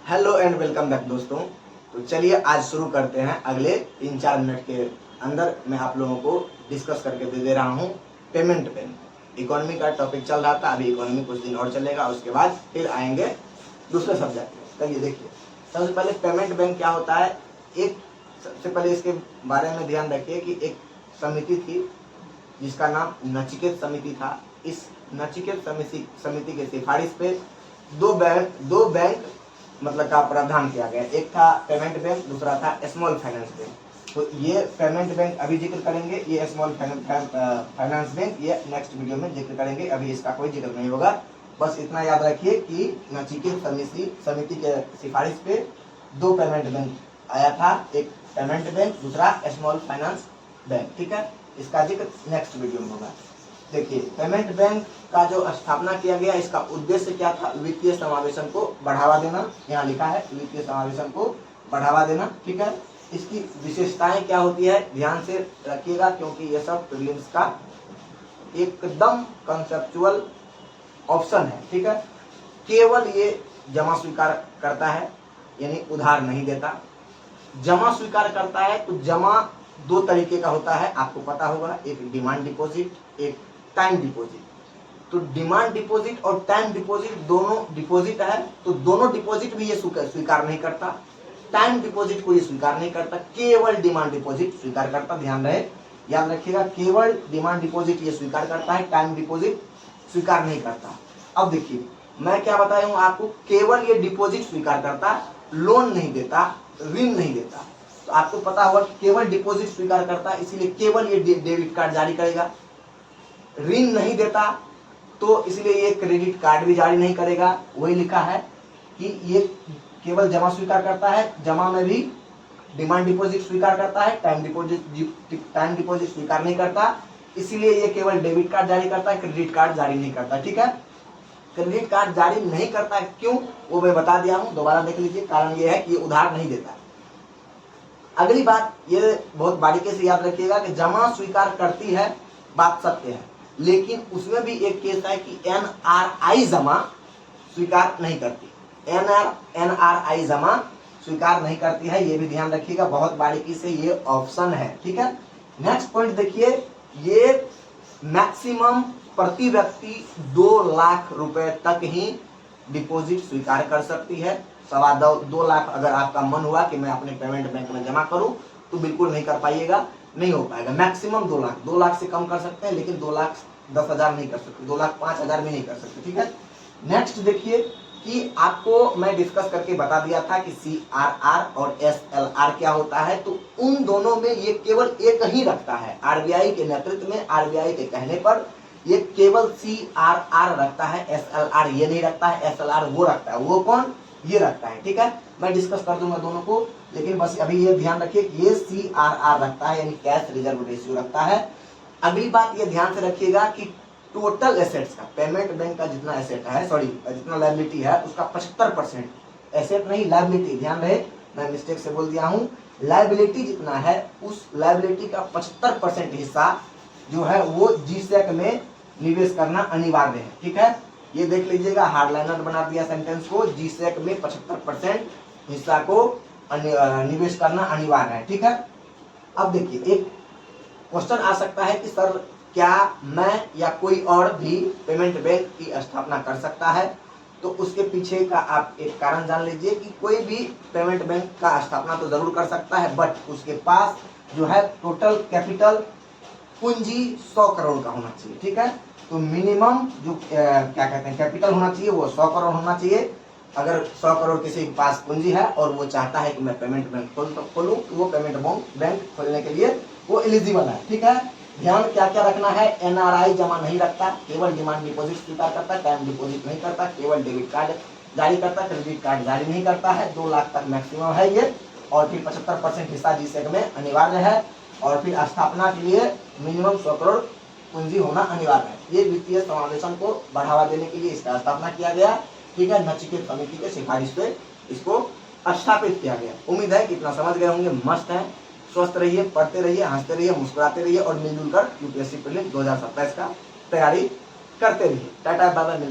Hello and welcome back दोस्तों। तो चलिए आज शुरू करते हैं। अगले 3-4 मिनट के अंदर मैं आप लोगों को डिस्कस करके दे रहा हूँ पेमेंट बैंक। इकोनॉमी का टॉपिक चल रहा था, अभी इकोनॉमी कुछ दिन और चलेगा, उसके बाद फिर आएंगे दूसरे सब्जेक्ट में। चलिए देखिए, सबसे पहले पेमेंट बैंक क्या होता है। सबसे पहले इसके बारे में ध्यान रखिए कि एक समिति थी जिसका नाम नचिकेत समिति था। इस नचिकेत समिति के सिफारिश पे दो बैंक मतलब का प्रावधान किया गया। एक था पेमेंट बैंक, दूसरा था स्मॉल फाइनेंस बैंक। तो ये पेमेंट बैंक अभी जिक्र करेंगे, ये स्मॉल फाइनेंस बैंक ये नेक्स्ट वीडियो में जिक्र करेंगे, अभी इसका कोई जिक्र नहीं होगा। बस इतना याद रखिए कि नचिकेत समिति के सिफारिश पे दो पेमेंट बैंक आया था, एक पेमेंट बैंक, दूसरा स्मॉल फाइनेंस बैंक। ठीक है, इसका जिक्र नेक्स्ट वीडियो में होगा। देखिए, पेमेंट बैंक का जो स्थापना किया गया, इसका उद्देश्य क्या था? वित्तीय समावेशन को बढ़ावा देना। यहाँ लिखा है वित्तीय समावेशन को बढ़ावा देना। ठीक है, इसकी विशेषताएं क्या होती है ध्यान से रखिएगा, क्योंकि ये सब प्रीलिम्स का एकदम कंसेप्चुअल ऑप्शन है। ठीक है, केवल ये जमा स्वीकार करता है, यानी उधार नहीं देता। जमा स्वीकार करता है तो जमा दो तरीके का होता है, आपको पता होगा, एक डिमांड डिपॉजिट, एक टाइम डिपॉजिट। तो डिमांड डिपॉजिट और टाइम डिपॉजिट दोनों डिपॉजिट है, तो दोनों डिपॉजिट भी ये स्वीकार नहीं करता। टाइम डिपॉजिट को ये स्वीकार नहीं करता, केवल डिमांड डिपॉजिट स्वीकार करता। ध्यान रहे, याद रखिएगा, केवल डिमांड डिपॉजिट ये स्वीकार करता है, टाइम डिपॉजिट स्वीकार नहीं करता। अब देखिए, मैं क्या बताया हूं आपको, केवल ये डिपॉजिट स्वीकार करता, लोन नहीं देता, ऋण नहीं देता। तो आपको पता होगा कि केवल डिपॉजिट स्वीकार करता है, इसीलिए केवल ये डेबिट कार्ड जारी करेगा। ऋण नहीं देता तो इसलिए ये क्रेडिट कार्ड भी जारी नहीं करेगा। वही लिखा है कि ये केवल जमा स्वीकार करता है, जमा में भी डिमांड डिपॉजिट स्वीकार करता है, टाइम डिपॉजिट स्वीकार नहीं करता, इसीलिए ये केवल डेबिट कार्ड जारी करता है, क्रेडिट कार्ड जारी नहीं करता। ठीक है, क्रेडिट कार्ड जारी नहीं करता क्यों, वो मैं बता दिया हूं, दोबारा देख लीजिए। कारण ये है कि ये उधार नहीं देता। अगली बात ये बहुत बारीकी से याद रखिएगा कि जमा स्वीकार करती है, बात सत्य है, लेकिन उसमें भी एक केस है कि एनआरआई जमा स्वीकार नहीं करती। एनआरआई जमा स्वीकार नहीं करती है, ये भी ध्यान रखिएगा, बहुत बारीकी से, ये ऑप्शन है। ठीक है, नेक्स्ट पॉइंट देखिए, ये मैक्सिमम प्रति व्यक्ति 2 लाख रुपए तक ही डिपॉजिट स्वीकार कर सकती है। 2 लाख अगर आपका मन हुआ कि मैं अपने पेमेंट बैंक में जमा करूं, तो बिल्कुल नहीं कर पाइएगा, नहीं हो पाएगा। मैक्सिमम 2 लाख से कम कर सकते हैं, लेकिन 2,10,000 नहीं कर सकते, 2,05,000 भी नहीं कर सकते। ठीक है, नेक्स्ट देखिए कि आपको मैं डिस्कस करके बता दिया था कि CRR और SLR क्या होता है। तो उन दोनों में ये केवल एक ही रखता है, आरबीआई के नेतृत्व में, आरबीआई के कहने पर ये केवल CRR रखता है, SLR ये नहीं रखता है। SLR वो रखता है, वो कौन? ये रखता है। ठीक है, मैं डिस्कस कर दूंगा दोनों को, लेकिन बस अभी ये ध्यान रखिए कि ये CRR रखता है, यानी कैश रिजर्व रेशियो रखता है। अगली बात ये ध्यान से रखिएगा कि टोटल एसेट्स का, पेमेंट बैंक का जितना एसेट है, जितना लायबिलिटी है, उसका 75%, एसेट नहीं लायबिलिटी, ध्यान रहे, मैं मिस्टेक से बोल दिया हूँ, लायबिलिटी जितना है उस लायबिलिटी का 75% हिस्सा जो है वो जीसेक में निवेश करना अनिवार्य है। ठीक है, ये देख लीजिएगा, हार्डलाइनर बना दिया सेंटेंस को, जीसेक में 75% हिस्सा को निवेश करना अनिवार्य है। ठीक है, अब देखिए, एक क्वेश्चन आ सकता है कि सर क्या मैं या कोई और भी पेमेंट बैंक की स्थापना कर सकता है? तो उसके पीछे का आप एक कारण जान लीजिए कि कोई भी पेमेंट बैंक का स्थापना तो जरूर कर सकता है, बट उसके पास जो है टोटल कैपिटल पूंजी 100 करोड़ का होना चाहिए। ठीक है, तो मिनिमम जो क्या कहते हैं कैपिटल होना चाहिए वो 100 करोड़ होना चाहिए। अगर 100 करोड़ किसी के पास पूंजी है और वो चाहता है कि मैं पेमेंट बैंक खोलूं, तो वो पेमेंट बैंक खोलने के लिए वो एलिजिबल है। ठीक है, ध्यान क्या क्या रखना है, एनआरआई जमा नहीं रखता, केवल डिमांड डिपॉजिट स्वीकार करता है, टाइम डिपॉजिट नहीं करता, केवल डेबिट कार्ड जारी करता है, क्रेडिट कार्ड जारी नहीं करता है, 2 लाख तक मैक्सिमम है ये, और फिर 75% हिस्सा जीसेक में अनिवार्य है, और फिर स्थापना के लिए मिनिमम 100 करोड़ पूंजी होना अनिवार्य है। ये वित्तीय समावेशन को बढ़ावा देने के लिए इसका स्थापना किया गया। ठीक है, नचिकेत समिति के सिफारिश पे इसको स्थापित किया गया। उम्मीद है कि इतना समझ गए होंगे। मस्त है, स्वस्थ रहिए, पढ़ते रहिए, हंसते रहिए, मुस्कुराते रहिए, और मिलजुल कर यूपीएससी प्रीलिम्स 2027 का तैयारी करते रहिए। Tata bye bye.